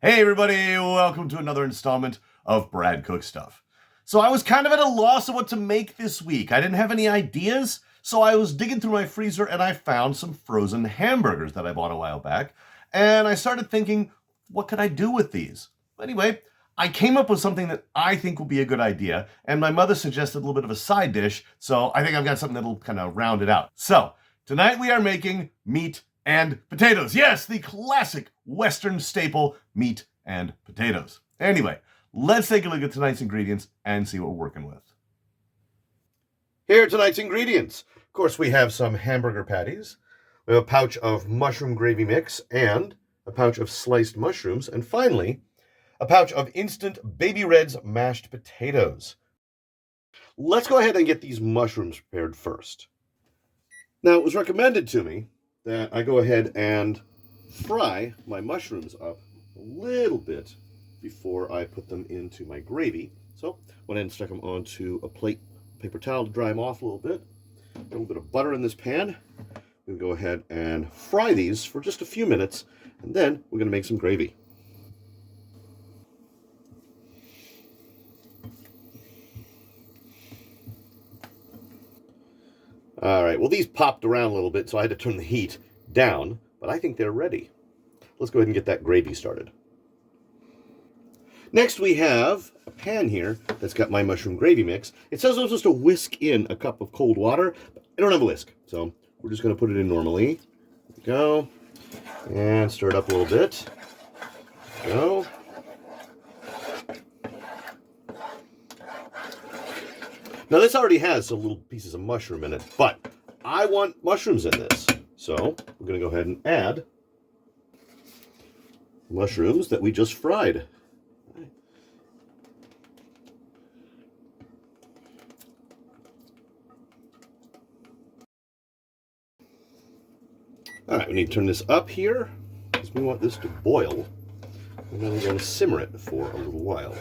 Hey everybody, welcome to another installment of Brad Cooks Stuff. So I was kind of at a loss of what to make this week. I didn't have any ideas, so I was digging through my freezer and I found some frozen hamburgers that I bought a while back. And I started thinking, what could I do with these? Anyway, I came up with something that I think will be a good idea, and my mother suggested a little bit of a side dish, so I think I've got something that'll kind of round it out. So, tonight we are making meat and potatoes. Yes, the classic Western staple, meat and potatoes. Anyway, let's take a look at tonight's ingredients and see what we're working with. Here are tonight's ingredients. Of course, we have some hamburger patties. We have a pouch of mushroom gravy mix and a pouch of sliced mushrooms. And finally, a pouch of instant Baby Red's mashed potatoes. Let's go ahead and get these mushrooms prepared first. Now, it was recommended to me that I go ahead and fry my mushrooms up a little bit before I put them into my gravy. So I went ahead and stuck them onto a plate, paper towel to dry them off a little bit. Got a little bit of butter in this pan. We're going to go ahead and fry these for just a few minutes, and then we're going to make some gravy. All right, well, these popped around a little bit, so I had to turn the heat down, but I think they're ready. Let's go ahead and get that gravy started. Next, we have a pan here that's got my mushroom gravy mix. It says I'm supposed to whisk in a cup of cold water, but I don't have a whisk, so we're just going to put it in normally. There we go. And stir it up a little bit. There we go. Now, this already has some little pieces of mushroom in it, but I want mushrooms in this. So we're going to go ahead and add mushrooms that we just fried. All right, we need to turn this up here because we want this to boil. And then we're going to simmer it for a little while.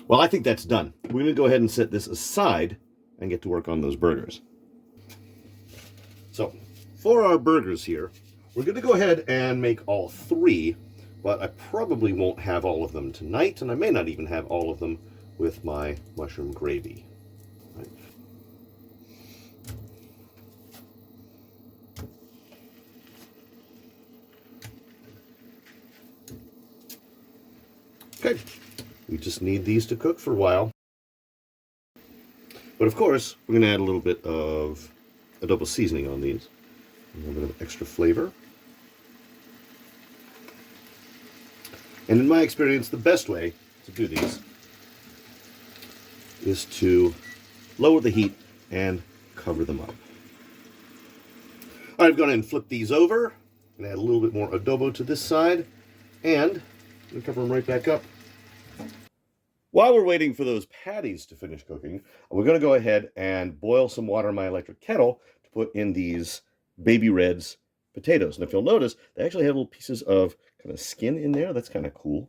Well, I think that's done. We're going to go ahead and set this aside and get to work on those burgers. So, for our burgers here, we're going to go ahead and make all three, but I probably won't have all of them tonight, and I may not even have all of them with my mushroom gravy. Right. Okay. We just need these to cook for a while. But of course, we're going to add a little bit of adobo seasoning on these. A little bit of extra flavor. And in my experience, the best way to do these is to lower the heat and cover them up. All right, I've gone ahead and flip these over and add a little bit more adobo to this side. And we cover them right back up. While we're waiting for those patties to finish cooking, we're going to go ahead and boil some water in my electric kettle to put in these Baby Red's potatoes. And if you'll notice, they actually have little pieces of kind of skin in there. That's kind of cool.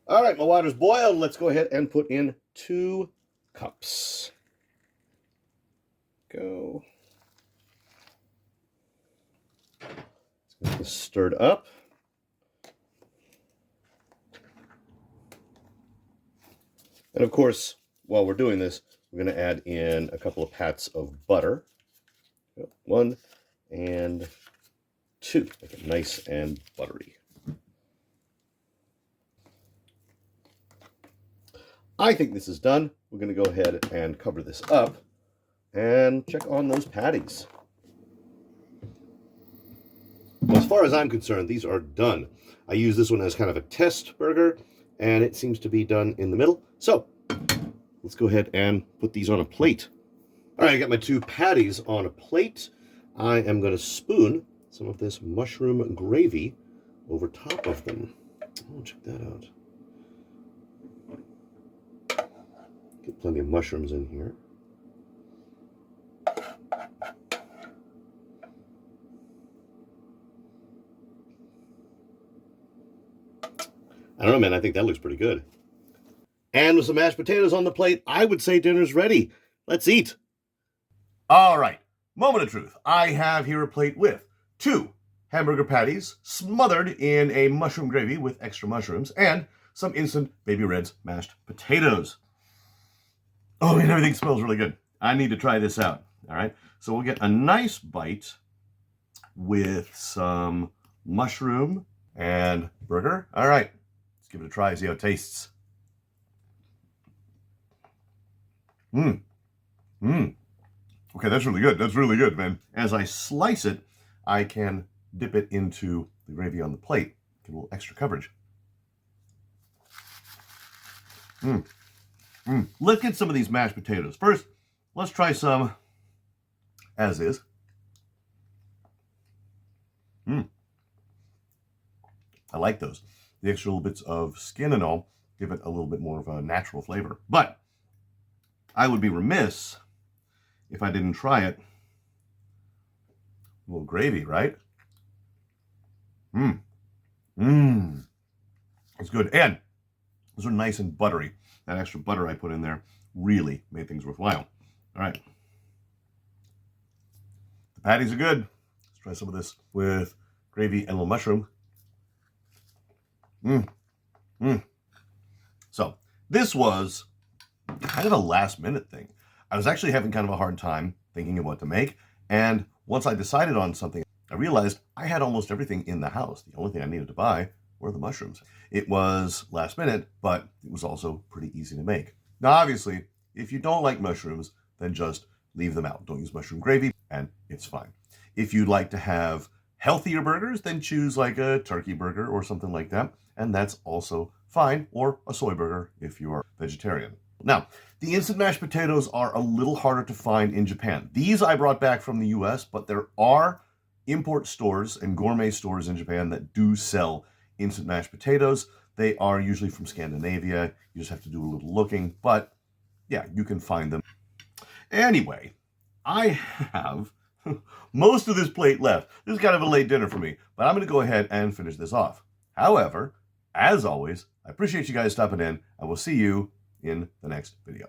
All right, my water's boiled. Let's go ahead and put in 2 cups. Go. Let's get this stirred up. And of course, while we're doing this, we're going to add in a couple of pats of butter. 1 and 2. Make it nice and buttery. I think this is done. We're going to go ahead and cover this up and check on those patties. Well, as far as I'm concerned, these are done. I use this one as kind of a test burger, and it seems to be done in the middle. So let's go ahead and put these on a plate. All right, I got my 2 patties on a plate. I am going to spoon some of this mushroom gravy over top of them. Oh, check that out. Get plenty of mushrooms in here. I don't know, man. I think that looks pretty good. And with some mashed potatoes on the plate, I would say dinner's ready. Let's eat. All right. Moment of truth. I have here a plate with 2 hamburger patties smothered in a mushroom gravy with extra mushrooms, and some instant Baby Red's mashed potatoes. Oh, and everything smells really good. I need to try this out. All right, so we'll get a nice bite with some mushroom and burger. All right, let's give it a try, see how it tastes. Okay, that's really good. That's really good, man. As I slice it, I can dip it into the gravy on the plate. Get a little extra coverage. Let's get some of these mashed potatoes. First, let's try some as is. I like those. The extra little bits of skin and all give it a little bit more of a natural flavor. But I would be remiss if I didn't try it. A little gravy, right? It's good. And those are nice and buttery. That extra butter I put in there really made things worthwhile. All right. The patties are good. Let's try some of this with gravy and a little mushroom. So this was kind of a last minute thing. I was actually having kind of a hard time thinking of what to make. And once I decided on something, I realized I had almost everything in the house. The only thing I needed to buy were the mushrooms. It was last minute, but it was also pretty easy to make. Now, obviously, if you don't like mushrooms, then just leave them out. Don't use mushroom gravy, and it's fine. If you'd like to have healthier burgers, then choose like a turkey burger or something like that, and that's also fine, or a soy burger if you are vegetarian. Now, the instant mashed potatoes are a little harder to find in Japan. These I brought back from the US, but there are import stores and gourmet stores in Japan that do sell instant mashed potatoes. They are usually from Scandinavia. You just have to do a little looking, but yeah, you can find them. Anyway, I have most of this plate left. This is kind of a late dinner for me, but I'm going to go ahead and finish this off. However, as always, I appreciate you guys stopping in. I will see you in the next video.